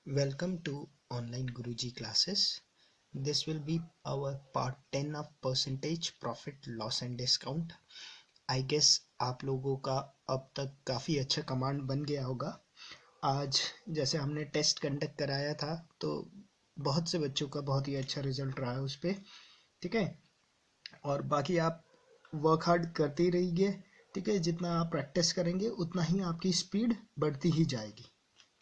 Welcome to online Guruji classes. This will be our part 10 of percentage profit loss and discount. I guess आप लोगों का अब तक काफ़ी अच्छा कमांड बन गया होगा. आज जैसे हमने टेस्ट कंडक्ट कराया था तो बहुत से बच्चों का बहुत ही अच्छा रिजल्ट रहा है उस पर. ठीक है, और बाकी आप वर्क हार्ड करते ही रहिए. ठीक है, जितना आप प्रैक्टिस करेंगे उतना ही आपकी स्पीड बढ़ती ही जाएगी.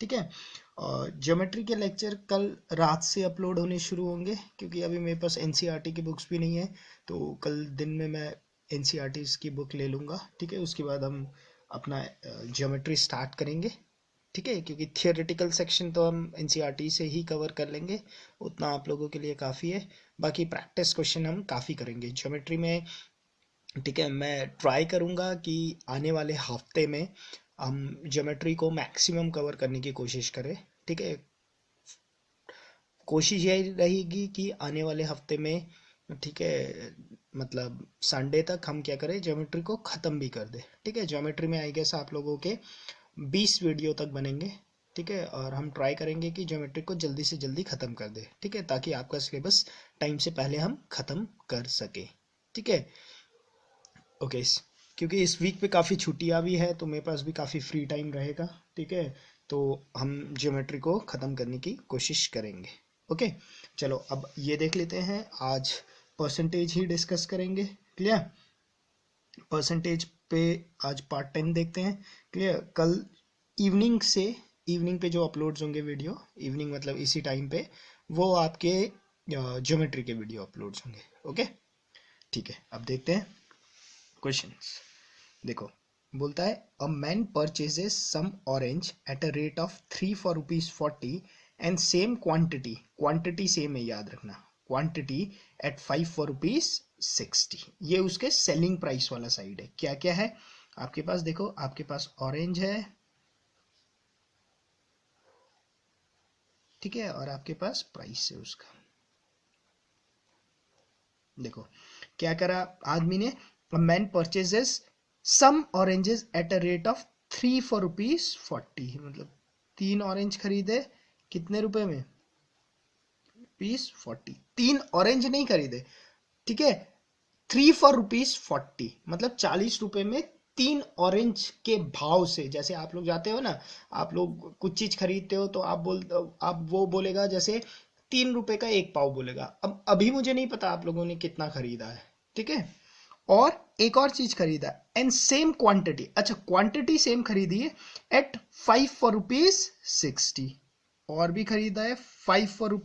ठीक है, और ज्योमेट्री के लेक्चर कल रात से अपलोड होने शुरू होंगे क्योंकि अभी मेरे पास एनसीईआरटी की बुक्स भी नहीं है. तो कल दिन में मैं एनसीईआरटी की बुक ले लूँगा. ठीक है, उसके बाद हम अपना ज्योमेट्री स्टार्ट करेंगे. ठीक है, क्योंकि थियोरेटिकल सेक्शन तो हम एनसीईआरटी से ही कवर कर लेंगे, उतना आप लोगों के लिए काफ़ी है. बाकी प्रैक्टिस क्वेश्चन हम काफ़ी करेंगे ज्योमेट्री में. ठीक है, मैं ट्राई करूँगा कि आने वाले हफ्ते में हम ज्योमेट्री को मैक्सिमम कवर करने की कोशिश करें. ठीक है, कोशिश यही रहेगी कि आने वाले हफ्ते में, ठीक है, मतलब संडे तक हम क्या करें, ज्योमेट्री को ख़त्म भी कर दें. ठीक है, ज्योमेट्री में आई गेस आप लोगों के 20 वीडियो तक बनेंगे. ठीक है, और हम ट्राई करेंगे कि ज्योमेट्री को जल्दी से जल्दी ख़त्म कर दें. ठीक है, ताकि आपका सिलेबस टाइम से पहले हम ख़त्म कर सकें. ठीक है, ओके. क्योंकि इस वीक पे काफ़ी छुट्टियाँ भी है तो मेरे पास भी काफ़ी फ्री टाइम रहेगा. ठीक है, तो हम ज्योमेट्री को ख़त्म करने की कोशिश करेंगे. ओके, चलो अब ये देख लेते हैं. आज परसेंटेज ही डिस्कस करेंगे. क्लियर, परसेंटेज पे आज पार्ट 10 देखते हैं. क्लियर, कल इवनिंग पे जो अपलोड्स होंगे वीडियो, इवनिंग मतलब इसी टाइम पे, वो आपके ज्योमेट्री के वीडियो अपलोड्स होंगे. ओके, ठीक है, अब देखते हैं क्वेश्चंस. देखो, बोलता है a man purchases some orange at a rate of 3 for ₹40 and same quantity, quantity same है याद रखना, क्वांटिटी एट 5 फॉर ₹60. ये उसके सेलिंग प्राइस वाला साइड है. क्या क्या है आपके पास, देखो आपके पास ऑरेंज है. ठीक है, और आपके पास प्राइस है उसका. देखो क्या करा आदमी ने, a man purchases some oranges at a rate of 3 for ₹40. मतलब 3 ऑरेंज खरीदे, कितने रुपए में, ₹40. 3 ऑरेंज नहीं खरीदे. ठीक है, 3 फॉर ₹40 मतलब 40 रुपए में 3 ऑरेंज के भाव से. जैसे आप लोग जाते हो ना, आप लोग कुछ चीज खरीदते हो तो आप वो बोलेगा जैसे 3 रुपए का एक पाव बोलेगा. अब अभी मुझे नहीं पता आप लोगों ने कितना खरीदा है. ठीक है, और एक और चीज खरीदा एंड सेम क्वांटिटी. अच्छा, क्वांटिटी सेम खरीदी है एट 5 फॉर ₹60. और भी खरीदा है 5 फॉर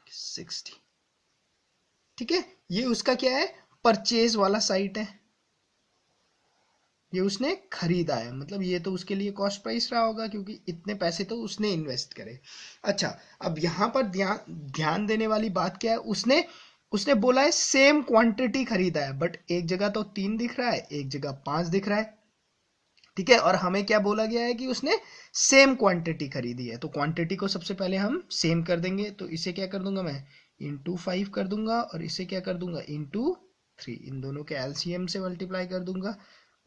₹60. ठीक है, ये उसका क्या है, परचेज वाला साइट है. ये उसने खरीदा है, मतलब ये तो उसके लिए कॉस्ट प्राइस रहा होगा क्योंकि इतने पैसे तो उसने इन्वेस्ट करे. अच्छा, अब यहाँ पर ध्यान ध्यान देने वाली बात क्या है, उसने उसने बोला है सेम क्वांटिटी खरीदा है, बट एक जगह तो 3 दिख रहा है, एक जगह 5 दिख रहा है. ठीक है, और हमें क्या बोला गया है कि उसने सेम क्वांटिटी खरीदी है. तो क्वांटिटी को सबसे पहले हम सेम कर देंगे. तो इसे क्या कर दूंगा मैं, इंटू 5 कर दूंगा, और इसे क्या कर दूंगा, इंटू 3. इन दोनों के एलसीएम से मल्टीप्लाई कर दूंगा,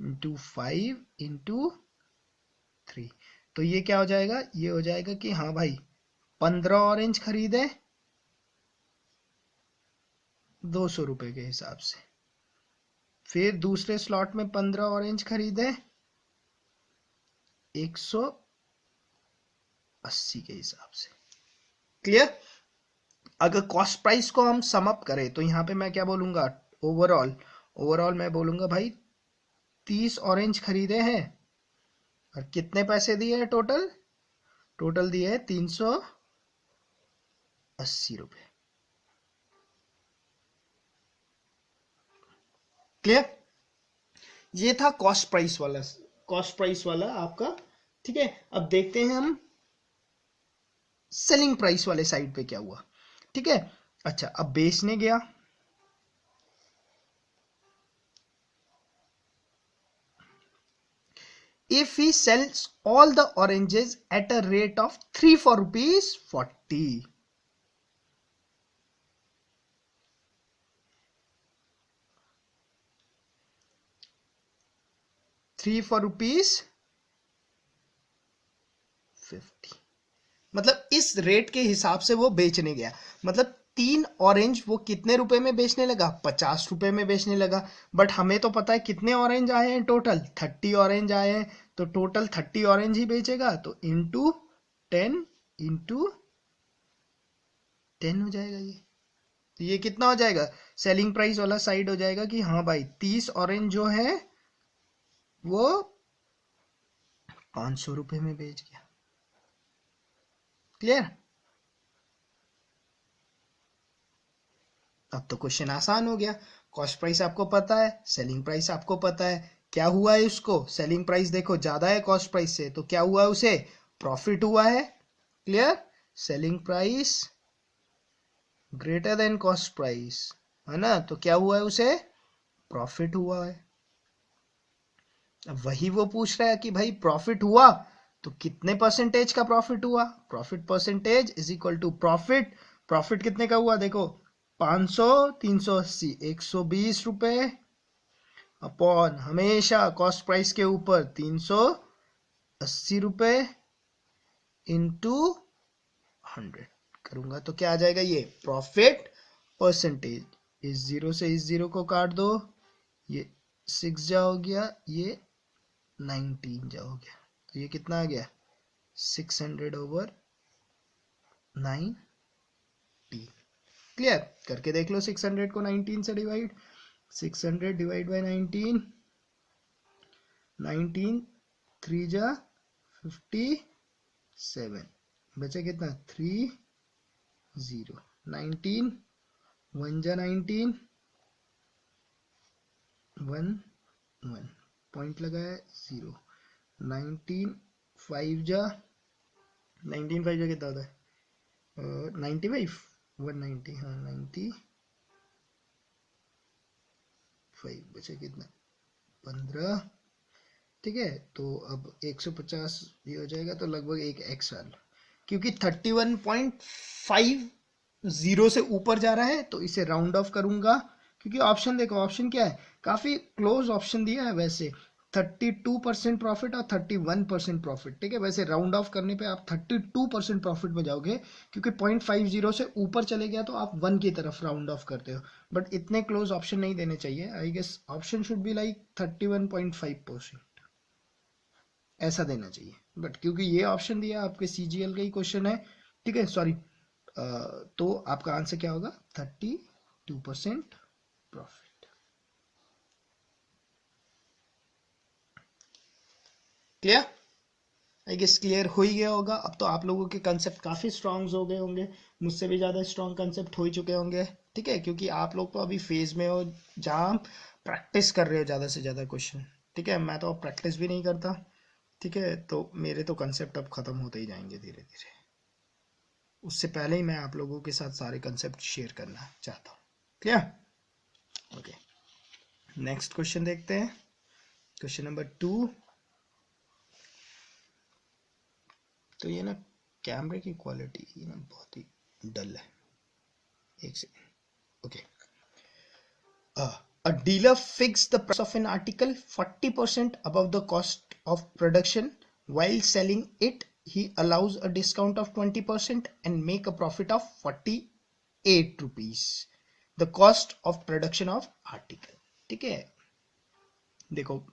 इंटू 5 इंटू 3. तो ये क्या हो जाएगा, ये हो जाएगा कि हाँ भाई 15 ऑरेंज खरीदे ₹200 के हिसाब से. फिर दूसरे स्लॉट में 15 ऑरेंज खरीदे 180 के हिसाब से. क्लियर. अगर कॉस्ट प्राइस को हम सम अप करें तो यहाँ पे मैं क्या बोलूंगा, ओवरऑल ओवरऑल मैं बोलूंगा भाई 30 ऑरेंज खरीदे हैं और कितने पैसे दिए हैं, टोटल टोटल दिए हैं ₹380. क्लियर, ये था कॉस्ट प्राइस वाला आपका. ठीक है, अब देखते हैं हम सेलिंग प्राइस वाले साइड पे क्या हुआ. ठीक है, अच्छा अब बेचने गया. if he sells all the oranges at a rate of 3 for ₹40, 3 for 50। मतलब इस रेट के हिसाब से वो बेचने गया। मतलब 3 ऑरेंज वो कितने रुपए में बेचने लगा? 50 रुपए में बेचने लगा। बट हमें तो पता है कितने ऑरेंज आए हैं टोटल, 30 ऑरेंज आए हैं, तो टोटल 30 ऑरेंज ही बेचेगा, तो इंटू 10 इंटू 10 हो जाएगा ये। तो ये कितना हो जाएगा? सेलिंग प्राइस वाला साइड हो जाएगा कि हाँ भाई 30 ऑरेंज जो है वो 500 रुपए में बेच गया। क्लियर? अब तो क्वेश्चन आसान हो गया। कॉस्ट प्राइस आपको पता है, सेलिंग प्राइस आपको पता है, क्या हुआ है उसको? सेलिंग प्राइस देखो ज्यादा है कॉस्ट प्राइस से, तो क्या हुआ है उसे? प्रॉफिट हुआ है। Clear? Selling price greater than cost price, है ना, तो क्या हुआ है उसे? प्रॉफिट हुआ है। अब वही वो पूछ रहा है कि भाई प्रॉफिट हुआ तो कितने परसेंटेज का प्रॉफिट हुआ? Profit percentage is equal to profit. Profit कितने का हुआ देखो, 500, 380, 120 रुपए अपॉन हमेशा कॉस्ट प्राइस के ऊपर 380 रुपए इंटू 100 करूंगा तो क्या आ जाएगा? ये प्रॉफिट परसेंटेज। इस जीरो से इस जीरो को काट दो, ये 6 जा हो गया, ये 19 जा हो गया, तो ये कितना आ गया? 600/19। क्लियर? करके देख लो 600 को 19 से डिवाइड। 600 डिवाइड बाई 19, 19 3 जा 57, बचा कितना? 3 0। 19 1 जा 19, 1 1 पॉइंट लगाया 0। 19 5 जा 19 5 जा कितना होता है? 95 190, हाँ 95, बचा कितना? 15। ठीक है, तो अब 150 ये हो जाएगा, तो लगभग एक एक्स क्योंकि 31.50 से ऊपर जा रहा है तो इसे राउंड ऑफ करूंगा। क्योंकि ऑप्शन देखो, ऑप्शन क्या है, काफी क्लोज ऑप्शन दिया है वैसे, 32% प्रॉफिट और 31% प्रॉफिट। ठीक है, वैसे राउंड ऑफ करने पे आप 32% प्रॉफिट में जाओगे, क्योंकि 0.50 से ऊपर चले गया तो आप 1 की तरफ राउंड ऑफ करते हो। बट इतने क्लोज ऑप्शन नहीं देने चाहिए। I guess option should be like 31.5%, ऐसा देना चाहिए। बट क्योंकि ये ऑप्शन दिया आपके सीजीएल का ही क्वेश्चन है, ठीक है, सॉरी, तो आपका आंसर क्या होगा? 32% profit. Clear? I guess clear हो ही गया होगा। अब तो आप लोगों के कंसेप्ट काफी स्ट्रांग हो गए होंगे, मुझसे भी ज्यादा स्ट्रांग कंसेप्ट हो ही चुके होंगे। ठीक है, क्योंकि आप लोग तो अभी फेज में हो जहाँ प्रैक्टिस कर रहे हो ज्यादा से ज्यादा क्वेश्चन। ठीक है, मैं तो अब प्रैक्टिस भी नहीं करता। ठीक है, तो मेरे तो कंसेप्ट अब खत्म होते ही जाएंगे धीरे धीरे। उससे पहले ही मैं आप लोगों के साथ सारे कंसेप्ट शेयर करना चाहता हूँ। क्लियर? ओके, नेक्स्ट क्वेश्चन देखते हैं। Question number 2। तो ये ना कैमरे की क्वालिटी ये ना बहुत ही डल है। एक second. Okay, a dealer fixed the price of an article 40% above the cost of production. While selling it, he allows a discount of 20% and make a profit of 48 rupees. The cost of production of article. ठीक है, देखो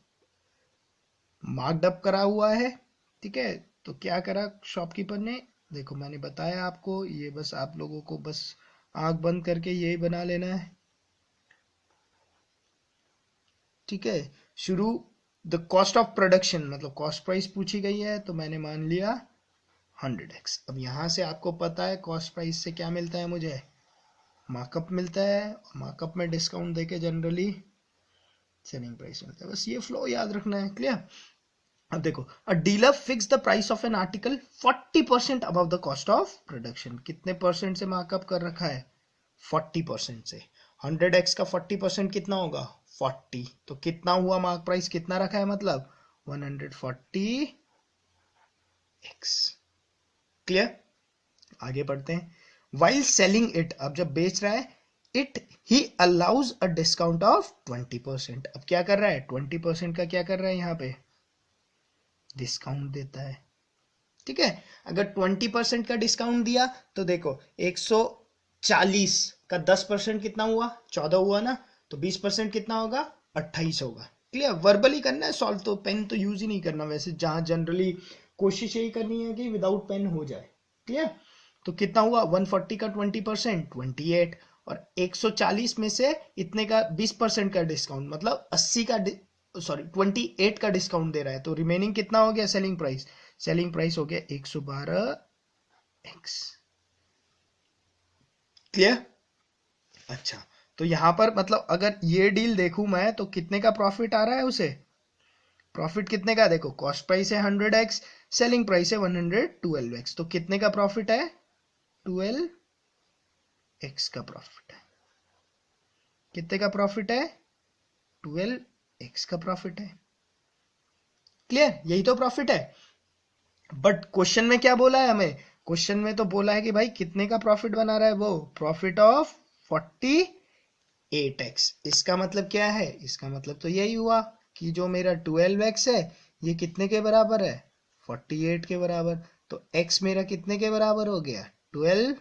markup करा हुआ है। ठीक है, तो क्या करा शॉपकीपर ने? देखो मैंने बताया आपको, ये बस आप लोगों को बस आंख बंद करके यही बना लेना है। ठीक है, शुरू द कॉस्ट ऑफ प्रोडक्शन, मतलब कॉस्ट प्राइस पूछी गई है, तो मैंने मान लिया 100x। अब यहां से आपको पता है कॉस्ट प्राइस से क्या मिलता है मुझे? मार्कअप मिलता है, मार्कअप में डिस्काउंट देके जनरली सेलिंग प्राइस मिलता है। बस ये फ्लो याद रखना है। क्लियर? अब देखो, अ dealer fix the price of an article 40% above the cost of production. कितने परसेंट से मार्कअप कर रखा है? 40% से। 100x का 40% कितना होगा? 40। तो कितना हुआ मार्क प्राइस, कितना रखा है मतलब 140x। क्लियर? आगे बढ़ते हैं। वाइल सेलिंग इट, अब जब बेच रहा है, it he allows a discount of 20%। अब क्या कर रहा है? 20% का क्या कर रहा है? यहाँ पे डिस्काउंट देता है। ठीक है। अगर 20% का डिस्काउंट दिया तो देखो 140 का 10% कितना हुआ, 14 हुआ ना, तो 20% कितना होगा, 28 होगा। क्लियर, वर्बली करना है सॉल्व, तो पेन तो यूज ही नहीं करना वैसे, जहां जनरली कोशिश यही करनी है कि विदाउट पेन हो जाए। क्लियर, तो कितना हुआ 140 का 20% 28, और 140 में से इतने का 20% का डिस्काउंट मतलब 80 का सॉरी 28 का डिस्काउंट दे रहा है, तो रिमेनिंग कितना हो गया सेलिंग प्राइस, सेलिंग प्राइस हो गया 112x। क्लियर, अच्छा, तो यहां पर मतलब अगर ये डील देखूं मैं तो कितने का प्रॉफिट आ रहा है उसे, प्रॉफिट कितने का, देखो कॉस्ट प्राइस है 100x, सेलिंग प्राइस है 112x, तो कितने का प्रॉफिट है, 12x का प्रॉफिट है। कितने का प्रॉफिट है, 12x का प्रॉफिट है। क्लियर, यही तो प्रॉफिट है। बट क्वेश्चन में क्या बोला है हमें, क्वेश्चन में तो बोला है कि भाई कितने का प्रॉफिट बना रहा है वो, प्रॉफिट ऑफ 48x। इसका मतलब क्या है, इसका मतलब तो यही हुआ कि जो मेरा 12x है ये कितने के बराबर है, 48 के बराबर। तो x मेरा कितने के बराबर हो गया, 12,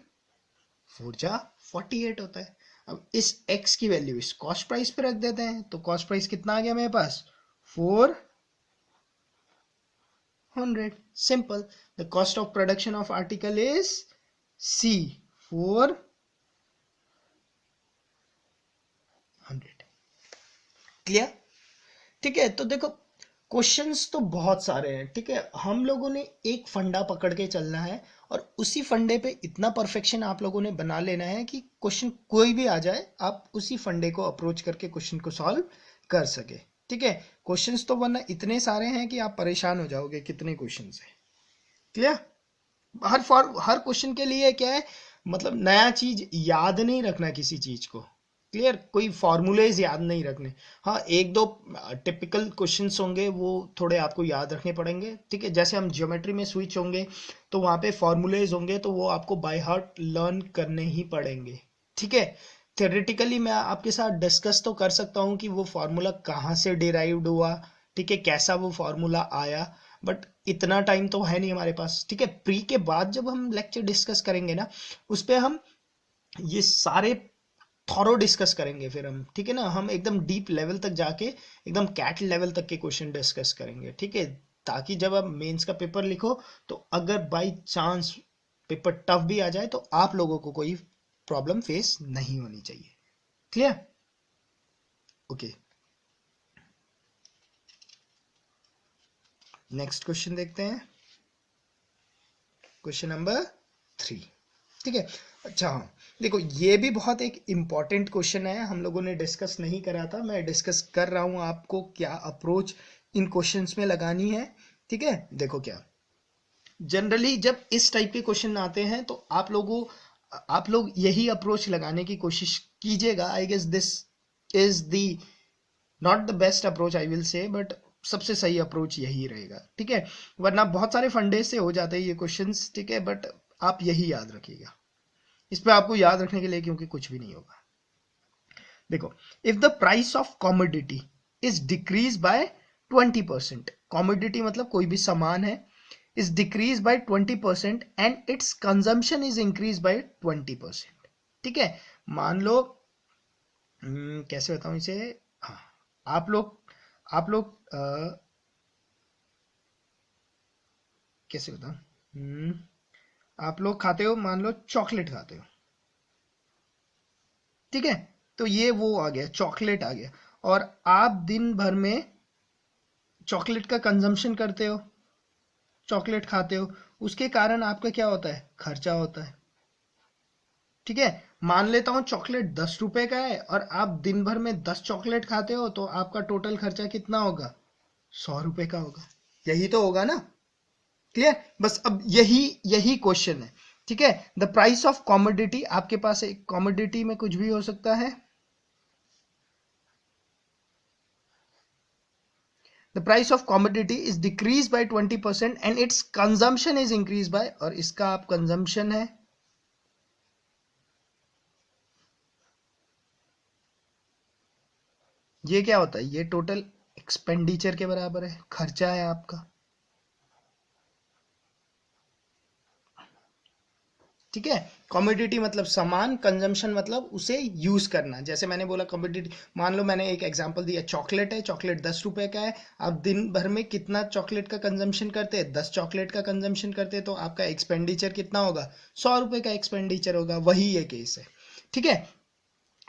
4 जा 48 होता है। अब इस x की वैल्यू इस कॉस्ट प्राइस पे रख देते हैं, तो कॉस्ट प्राइस कितना आ गया मेरे पास, 400। Simple, the cost of production of article is C, 400। Clear, ठीक है। तो देखो क्वेश्चंस तो बहुत सारे हैं, ठीक है, हम लोगों ने एक फंडा पकड़ के चलना है, और उसी फंडे पे इतना परफेक्शन आप लोगों ने बना लेना है कि क्वेश्चन कोई भी आ जाए आप उसी फंडे को अप्रोच करके क्वेश्चन को सॉल्व कर सके। ठीक है, क्वेश्चंस तो वरना इतने सारे हैं कि आप परेशान हो जाओगे कितने क्वेश्चंस हैं। क्लियर, हर क्वेश्चन के लिए क्या है, मतलब नया चीज याद नहीं रखना किसी चीज को। क्लियर, कोई फॉर्मूलेज याद नहीं रखने। हाँ, एक दो टिपिकल क्वेश्चंस होंगे वो थोड़े आपको याद रखने पड़ेंगे। ठीक है, जैसे हम ज्योमेट्री में स्विच होंगे तो वहां पे फॉर्मूलेज होंगे तो वो आपको बाय हार्ट लर्न करने ही पड़ेंगे। ठीक है, थ्योरेटिकली मैं आपके साथ डिस्कस तो कर सकता हूँ कि वो फार्मूला कहाँ से डिराइव्ड हुआ, ठीक है, कैसा वो फार्मूला आया, बट इतना टाइम तो है नहीं हमारे पास। ठीक है, प्री के बाद जब हम लेक्चर डिस्कस करेंगे ना, उस पर हम ये सारे थॉरो डिस्कस करेंगे फिर हम। ठीक है ना, हम एकदम डीप लेवल तक जाके एकदम कैट लेवल तक के क्वेश्चन डिस्कस करेंगे। ठीक है, ताकि जब आप मेंस का पेपर लिखो तो अगर बाई चांस पेपर टफ भी आ जाए तो आप लोगों को कोई प्रॉब्लम फेस नहीं होनी चाहिए। क्लियर, ओके, नेक्स्ट क्वेश्चन देखते हैं, क्वेश्चन नंबर 3। ठीक है, अच्छा हाँ, देखो ये भी बहुत एक इम्पॉर्टेंट क्वेश्चन है, हम लोगों ने डिस्कस नहीं करा था, मैं डिस्कस कर रहा हूँ आपको क्या अप्रोच इन क्वेश्चंस में लगानी है। ठीक है, देखो क्या जनरली जब इस टाइप के क्वेश्चन आते हैं तो आप लोग यही अप्रोच लगाने की कोशिश कीजिएगा। I guess this is the not the best approach I will say, but सबसे सही अप्रोच यही रहेगा। ठीक है, वरना बहुत सारे फंडे से हो जाते हैं ये क्वेश्चंस। ठीक है, बट आप यही याद रखिएगा, इस पे आपको याद रखने के लिए क्योंकि कुछ भी नहीं होगा। देखो, if the price of commodity is decrease by 20%, commodity मतलब कोई भी सामान है, is decrease by 20% and it's consumption is increase by 20%। ठीक है, मान लो कैसे बताऊं इसे, हाँ, आप लोग कैसे बताऊं, आप लोग खाते हो, मान लो चॉकलेट खाते हो। ठीक है, तो ये वो आ गया, चॉकलेट आ गया, और आप दिन भर में चॉकलेट का कंजम्पशन करते हो, चॉकलेट खाते हो, उसके कारण आपका क्या होता है, खर्चा होता है। ठीक है, मान लेता हूं चॉकलेट 10 रुपए का है और आप दिन भर में 10 चॉकलेट खाते हो, तो आपका टोटल खर्चा कितना होगा, 100 रुपए का होगा। यही तो होगा ना। क्लियर, बस अब यही यही क्वेश्चन है। ठीक है, द प्राइस ऑफ कॉमोडिटी, आपके पास एक कॉमोडिटी में कुछ भी हो सकता है, the price of commodity is decreased by 20% and its consumption is increased by, और इसका आप कंजम्पशन है, ये क्या होता है, ये टोटल एक्सपेंडिचर के बराबर है, खर्चा है आपका। ठीक है। कमोडिटी मतलब सामान, कंजम्पशन मतलब उसे यूज करना। जैसे मैंने बोला कमोडिटी, मान लो मैंने एक एग्जांपल दिया, चॉकलेट है, चॉकलेट 10 रुपए का है, आप दिन भर में कितना चॉकलेट का कंजम्पशन करते हैं, 10 चॉकलेट का कंजम्पशन करते हैं, तो आपका एक्सपेंडिचर कितना होगा, 100 रुपए का एक्सपेंडिचर होगा। वही ये केस है, ठीक है।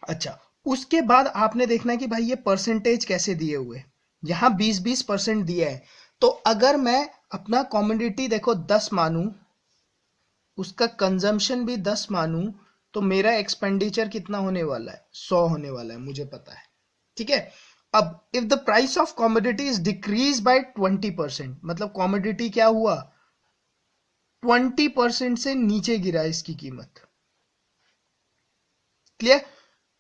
अच्छा, उसके बाद आपने देखना है कि भाई ये परसेंटेज कैसे दिए हुए, यहाँ 20-20% दिया है। तो अगर मैं अपना कमोडिटी देखो 10 मानूं, उसका कंजम्पशन भी 10 मानूं, तो मेरा एक्सपेंडिचर कितना होने वाला है, 100 होने वाला है, मुझे पता है, ठीक है। अब if the price of commodity is decrease by 20%, मतलब कमोडिटी क्या हुआ, 20% से नीचे गिरा इसकी कीमत, क्लियर।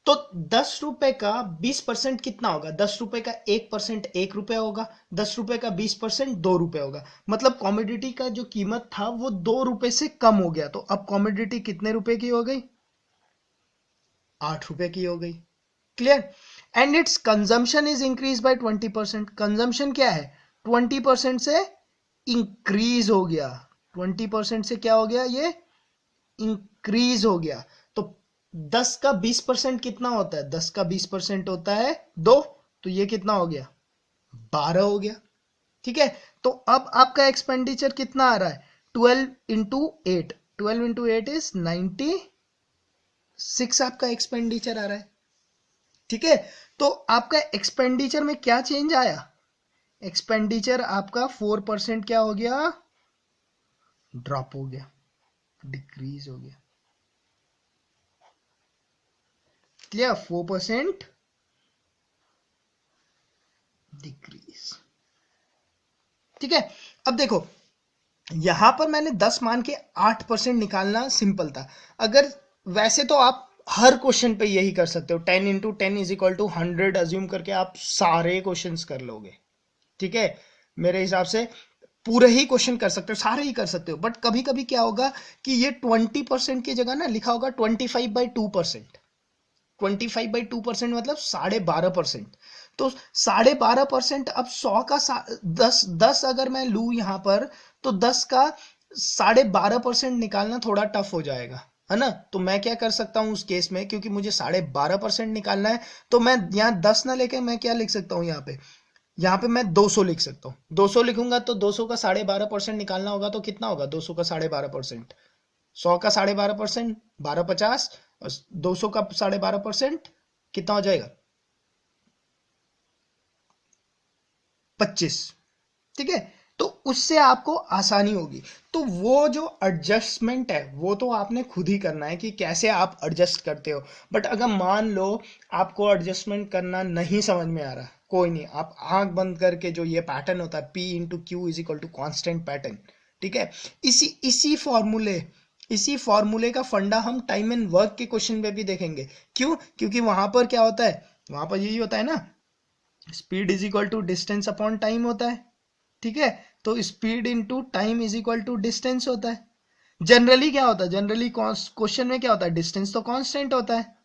तो 10 रुपए का 20% कितना होगा, 10 रुपए का 1% 1 रुपया होगा, 10 रुपए का 20% 2 रुपए होगा। मतलब कॉमोडिटी का जो कीमत था वो 2 रुपए से कम हो गया। तो अब कॉमोडिटी कितने रुपए की हो गई, 8 रुपए की हो गई, clear. And it's consumption is increase by 20%, consumption क्या है, 20% से इंक्रीज हो गया, 20% से क्या हो गया, ये इंक्रीज हो गया। तो 10 का 20% कितना होता है, 10 का 20% होता है 2, तो ये कितना हो गया, 12 हो गया, ठीक है। तो अब आपका एक्सपेंडिचर कितना आ रहा है, 12 इंटू 8, 12 इंटू 8 इज 96 आपका एक्सपेंडिचर आ रहा है, ठीक है। तो आपका एक्सपेंडिचर में क्या चेंज आया, एक्सपेंडिचर आपका 4% क्या हो गया, ड्रॉप हो गया, डिक्रीज हो गया, क्लियर, 4% डिक्रीज, ठीक है। अब देखो यहां पर मैंने 10 मान के 8% निकालना सिंपल था। अगर वैसे तो आप हर क्वेश्चन पे यही कर सकते हो, 10 into 10 is equal to 100 assume करके आप सारे क्वेश्चंस कर लोगे, ठीक है। मेरे हिसाब से पूरे ही क्वेश्चन कर सकते हो, सारे ही कर सकते हो। बट कभी कभी क्या होगा कि ये 20% की जगह ना लिखा होगा 25/2%, 25/2% मतलब 12.5%। तो 12.5%, अब 100 का 10 अगर मैं लू यहां पर, तो 10 का 12.5% निकालना थोड़ा टफ हो जाएगा, है ना। तो मैं क्या कर सकता हूं उस केस में, क्योंकि मुझे 12.5% निकालना है, तो मैं यहाँ 10 ना लेके मैं क्या लिख सकता हूँ यहाँ पे मैं 200 लिख सकता हूँ। 200 लिखूंगा तो 200 का 12.5% निकालना होगा, तो कितना होगा 200 का 12.5%, 100 का 12.5%, 1250, और 200 का 12.5% कितना हो जाएगा, 25, ठीक है। तो उससे आपको आसानी होगी। तो वो जो एडजस्टमेंट है वो तो आपने खुद ही करना है कि कैसे आप एडजस्ट करते हो। बट अगर मान लो आपको एडजस्टमेंट करना नहीं समझ में आ रहा, कोई नहीं, आप आंख बंद करके जो ये पैटर्न होता है P/Q = कॉन्स्टेंट पैटर्न, ठीक है। इसी फॉर्मूले का फंडा हम टाइम एंड वर्क के क्वेश्चन पे भी देखेंगे। क्यों, क्योंकि वहां पर क्या होता है, वहां पर यही होता है ना, speed is equal to distance upon time होता है, ठीक है। तो speed into time is equal to distance होता है। जनरली क्या होता है, जनरली क्वेश्चन में क्या होता है, डिस्टेंस तो कांस्टेंट होता है,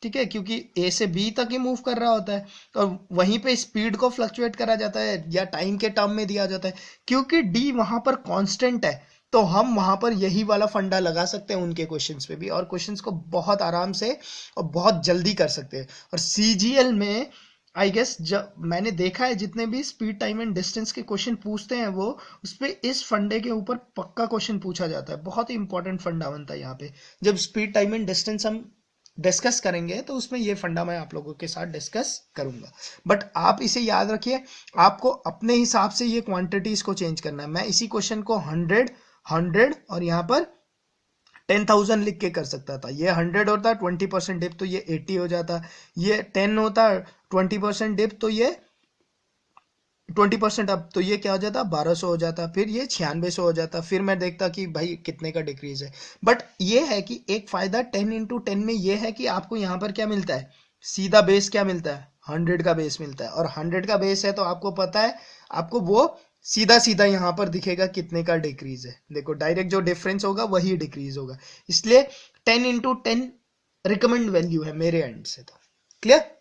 ठीक है, क्योंकि ए से बी तक ही मूव कर रहा होता है। तो वहीं पे स्पीड को फ्लक्चुएट करा जाता है या टाइम के टर्म में दिया जाता है, क्योंकि डी वहां पर कांस्टेंट है। तो हम वहां पर यही वाला फंडा लगा सकते हैं उनके क्वेश्चंस पे भी, और क्वेश्चंस को बहुत आराम से और बहुत जल्दी कर सकते हैं। और सीजीएल में आई गेस जब मैंने देखा है, जितने भी स्पीड टाइम एंड डिस्टेंस के क्वेश्चन पूछते हैं वो उस पे इस फंडे के ऊपर पक्का क्वेश्चन पूछा जाता है। बहुत ही इंपॉर्टेंट फंडा बनता है यहाँ पे। जब स्पीड टाइम एंड डिस्टेंस हम डिस्कस करेंगे तो उसमें ये फंडा मैं आप लोगों के साथ डिस्कस करूंगा। बट आप इसे याद रखिए, आपको अपने हिसाब से ये क्वांटिटीज को चेंज करना है। मैं इसी क्वेश्चन को 100 और यहाँ पर 10,000 लिख के कर सकता था। ये 100 होता, 20% डिप तो ये 80 हो जाता, ये 10 होता, 20% डिप तो ये 20% अब तो ये क्या हो जाता, 1200 हो जाता, फिर ये 9600 हो जाता, फिर मैं देखता कि भाई कितने का डिक्रीज है। बट ये है कि एक फायदा 10 इंटू 10 में ये है कि आपको यहाँ पर क्या मिलता है, सीधा बेस क्या मिलता है, 100 का बेस मिलता है। और 100 का बेस है तो आपको पता है, आपको वो सीधा सीधा यहाँ पर दिखेगा कितने का डिक्रीज है। देखो डायरेक्ट जो डिफरेंस होगा वही डिक्रीज होगा, इसलिए 10 इंटू 10 रिकमेंड वैल्यू है मेरे एंड से। तो क्लियर,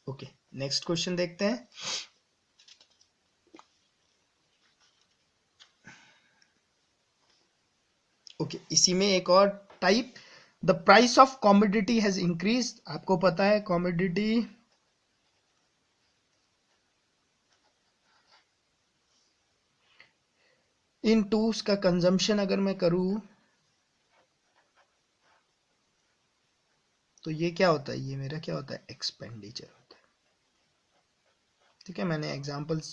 ओके, नेक्स्ट क्वेश्चन देखते हैं। ओके, इसी में एक और type, the price of commodity has increase. आपको पता है कॉमोडिटी इन टूल्स का कंजम्पशन अगर मैं करूं तो ये क्या होता है, ये मेरा क्या होता है, एक्सपेंडिचर होता है। ठीक है, मैंने एग्जांपल्स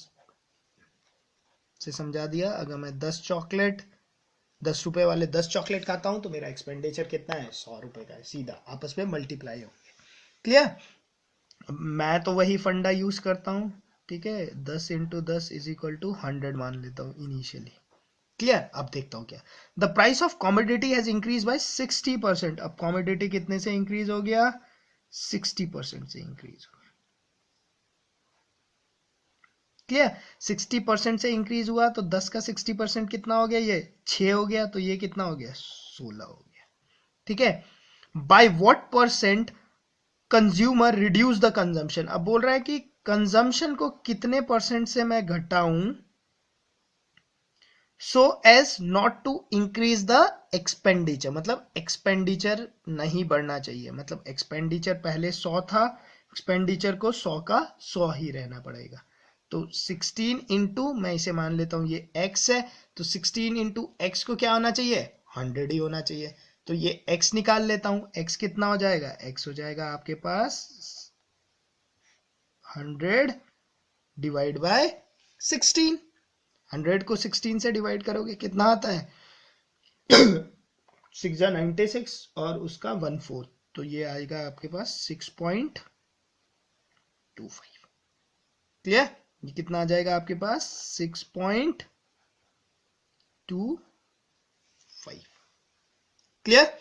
से समझा दिया। अगर मैं 10 रुपए वाले 10 चॉकलेट खाता हूं तो मेरा एक्सपेंडिचर कितना है, 100 रुपए का है, सीधा आपस में मल्टीप्लाई होंगे। क्लियर। मैं तो वही फंडा यूज करता हूं। ठीक है, 10 × 10 = 100 मान लेता हूं इनिशियली। क्लियर। अब देखता हूं क्या, the price of commodity has increase by 60%। अब कॉमोडिटी कितने से इंक्रीज हो गया, 60% से इंक्रीज हो गया। क्लियर। 60% से इंक्रीज हुआ तो 10 का 60% कितना हो गया, ये 6 हो गया, तो ये कितना हो गया, 16 हो गया। ठीक है, by what percent consumer reduce the consumption. अब बोल रहा है कि कंजम्पशन को कितने परसेंट से मैं घटाऊं so as not to increase the expenditure. मतलब एक्सपेंडिचर नहीं बढ़ना चाहिए, मतलब एक्सपेंडिचर पहले 100 था, एक्सपेंडिचर को 100 का 100 ही रहना पड़ेगा। तो 16 इंटू, मैं इसे मान लेता हूं ये x है, तो 16 इंटू एक्स को क्या होना चाहिए, 100 ही होना चाहिए। तो ये x निकाल लेता हूं, x कितना हो जाएगा, x हो जाएगा आपके पास 100 डिवाइड बाय 16। 100 को 16 से डिवाइड करोगे कितना आता है 6 जा 96 और उसका 1/4, तो ये आएगा आपके पास 6.25। क्लियर। ये कितना आ जाएगा आपके पास 6.25। क्लियर।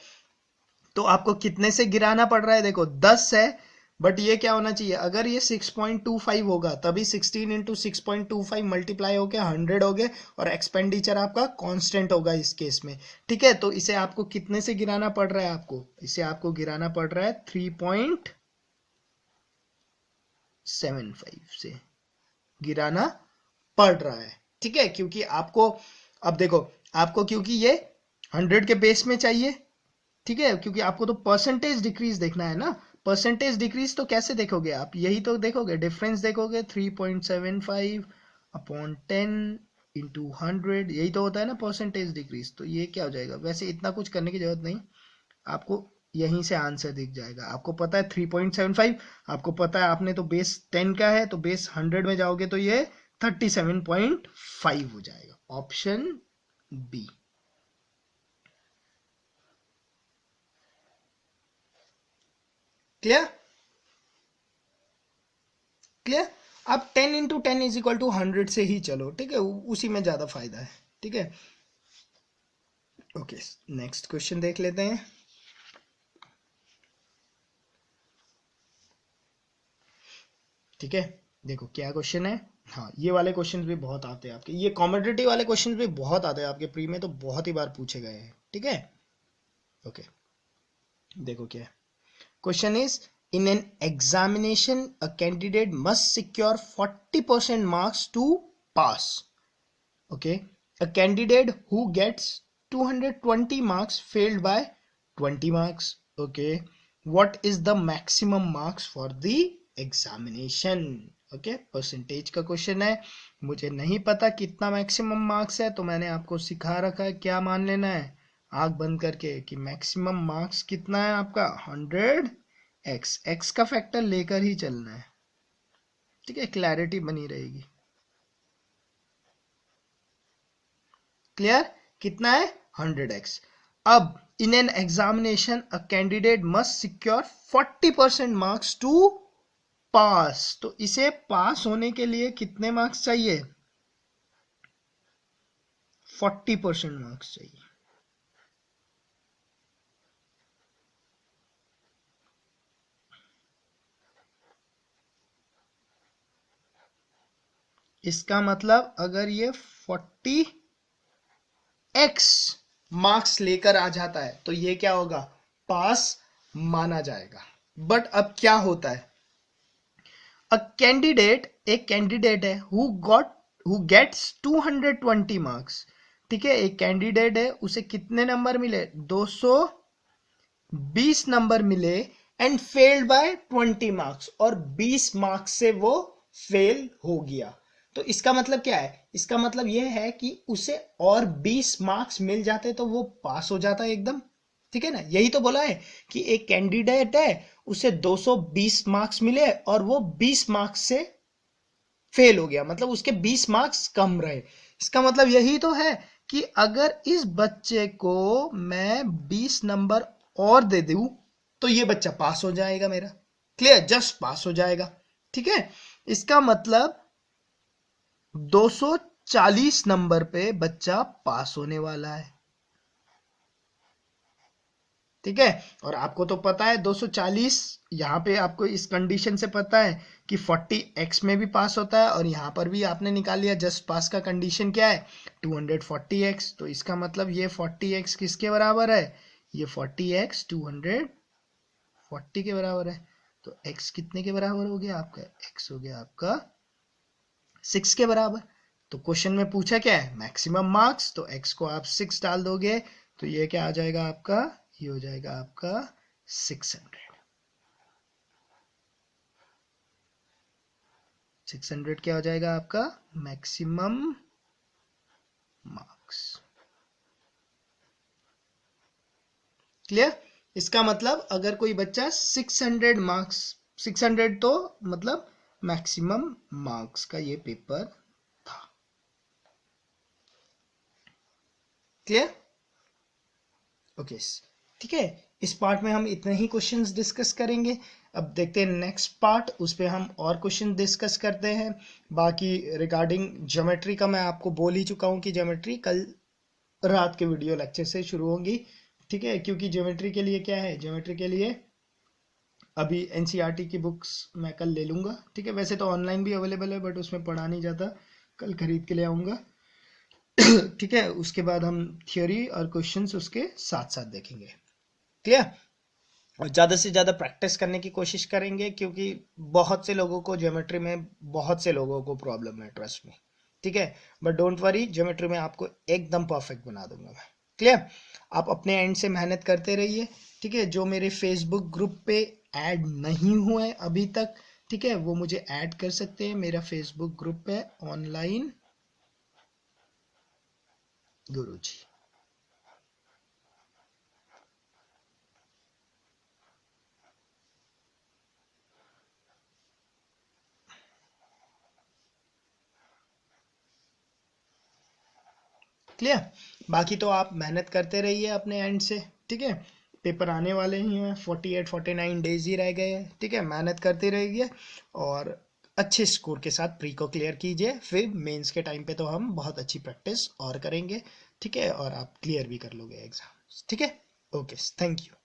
तो आपको कितने से गिराना पड़ रहा है, देखो 10 है, बट ये क्या होना चाहिए, अगर ये 6.25 होगा तभी 16 इंटू 6.25 मल्टीप्लाई होके 100 हो गए और एक्सपेंडिचर आपका कांस्टेंट होगा इस केस में। ठीक है, तो इसे आपको कितने से गिराना पड़ रहा है, आपको इसे आपको गिराना पड़ रहा है 3.75 से गिराना पड़ रहा है। ठीक है, क्योंकि आपको, अब देखो आपको क्योंकि ये 100 के बेस में चाहिए। ठीक है, क्योंकि आपको तो परसेंटेज डिक्रीज देखना है ना, परसेंटेज डिक्रीज तो कैसे देखोगे आप, यही तो देखोगे, डिफरेंस देखोगे 3.75 अपॉन 10 इंटू 100, यही तो होता है ना परसेंटेज डिक्रीज। तो ये क्या हो जाएगा, वैसे इतना कुछ करने की जरूरत नहीं, आपको यहीं से आंसर दिख जाएगा। आपको पता है 3.75, आपको पता है आपने तो बेस 10 का है, तो बेस 100 में जाओगे तो ये 37.5 हो जाएगा, ऑप्शन बी। क्लियर। क्लियर। अब 10 इंटू 10 = 100 से ही चलो। ठीक है, उसी में ज्यादा फायदा है। ठीक है, ओके, नेक्स्ट क्वेश्चन देख लेते हैं। ठीक है, देखो क्या क्वेश्चन है। हाँ, ये वाले क्वेश्चंस भी बहुत आते हैं आपके, ये कॉमोडिटी वाले क्वेश्चंस भी बहुत आते हैं आपके प्री में, तो बहुत ही बार पूछे गए हैं। ठीक है, ओके, देखो क्या है question is, in an examination a candidate must secure 40% marks to pass. Okay, a candidate who gets 220 marks failed by 20 marks. Okay, what is the maximum marks for the examination? Okay, percentage का question है, मुझे नहीं पता कितना maximum marks है, तो मैंने आपको सिखा रखा है क्या मान लेना है आंख बंद करके कि मैक्सिमम मार्क्स कितना है आपका 100x, x का फैक्टर लेकर ही चलना है। ठीक है, क्लैरिटी बनी रहेगी। क्लियर, कितना है 100x। अब in an examination a candidate must secure 40% marks to pass, तो इसे पास होने के लिए कितने मार्क्स चाहिए, 40% मार्क्स चाहिए। इसका मतलब अगर ये 40x मार्क्स लेकर आ जाता है तो ये क्या होगा, पास माना जाएगा। बट अब क्या होता है, एक कैंडिडेट है हु गेट्स 220 मार्क्स। ठीक है, एक कैंडिडेट है, उसे कितने नंबर मिले, 220 नंबर मिले एंड फेल्ड बाय 20 मार्क्स, और 20 मार्क्स से वो फेल हो गया। तो इसका मतलब क्या है, इसका मतलब यह है कि उसे और 20 मार्क्स मिल जाते तो वो पास हो जाता एकदम, ठीक है ना। यही तो बोला है कि एक कैंडिडेट है, उसे 220 मार्क्स मिले और वो 20 मार्क्स से फेल हो गया, मतलब उसके 20 मार्क्स कम रहे। इसका मतलब यही तो है कि अगर इस बच्चे को मैं 20 नंबर और दे दूं तो ये बच्चा पास हो जाएगा मेरा, क्लियर, जस्ट पास हो जाएगा, ठीक है। इसका मतलब 240 नंबर पे बच्चा पास होने वाला है, ठीक है। और आपको तो पता है 240, यहाँ पे आपको इस कंडीशन से पता है कि 40x में भी पास होता है, और यहाँ पर भी आपने निकाल लिया जस्ट पास का कंडीशन क्या है, 240x। तो इसका मतलब ये 40x किसके बराबर है, ये 40x 240 के बराबर है। तो x कितने के बराबर हो गया आपका, x हो गया आपका 6 के बराबर। तो क्वेश्चन में पूछा क्या है, मैक्सिमम मार्क्स, तो x को आप 6 डाल दोगे तो ये क्या आ जाएगा आपका, ये हो जाएगा आपका 600 क्या हो जाएगा आपका मैक्सिमम मार्क्स, क्लियर। इसका मतलब अगर कोई बच्चा 600 मार्क्स, 600 तो मतलब मैक्सिमम मार्क्स का ये पेपर था, क्लियर, ओके, ठीक है। इस पार्ट में हम इतने ही क्वेश्चंस डिस्कस करेंगे। अब देखते हैं नेक्स्ट पार्ट, उस पे हम और क्वेश्चन डिस्कस करते हैं। बाकी रिगार्डिंग ज्योमेट्री का मैं आपको बोल ही चुका हूँ कि ज्योमेट्री कल रात के वीडियो लेक्चर से शुरू होंगी, ठीक है। क्योंकि ज्योमेट्री के लिए क्या है, ज्योमेट्री के लिए अभी एनसीईआरटी की बुक्स मैं कल ले लूँगा, ठीक है। वैसे तो ऑनलाइन भी अवेलेबल है बट उसमें पढ़ा नहीं जाता, कल खरीद के ले आऊँगा ठीक है। उसके बाद हम थियोरी और क्वेश्चंस उसके साथ साथ देखेंगे, क्लियर। और ज़्यादा से ज़्यादा प्रैक्टिस करने की कोशिश करेंगे, क्योंकि बहुत से लोगों को ज्योमेट्री में, बहुत से लोगों को प्रॉब्लम है, ट्रस्ट में, ठीक है। बट डोंट वरी, ज्योमेट्री में आपको एकदम परफेक्ट बना दूंगा मैं, क्लियर। आप अपने एंड से मेहनत करते रहिए, ठीक है। जो मेरे फेसबुक ग्रुप पे ऐड नहीं हुए अभी तक, ठीक है, वो मुझे ऐड कर सकते हैं। मेरा फेसबुक ग्रुप है ऑनलाइन गुरुजी, क्लियर। बाकी तो आप मेहनत करते रहिए अपने एंड से, ठीक है। पेपर आने वाले ही हैं, 48-49 डेज ही रह गए हैं, ठीक है। मेहनत करते रहिए और अच्छे स्कोर के साथ प्री को क्लियर कीजिए, फिर मेंस के टाइम पे तो हम बहुत अच्छी प्रैक्टिस और करेंगे, ठीक है, और आप क्लियर भी कर लोगे एग्जाम, ठीक है। Okay, thank you.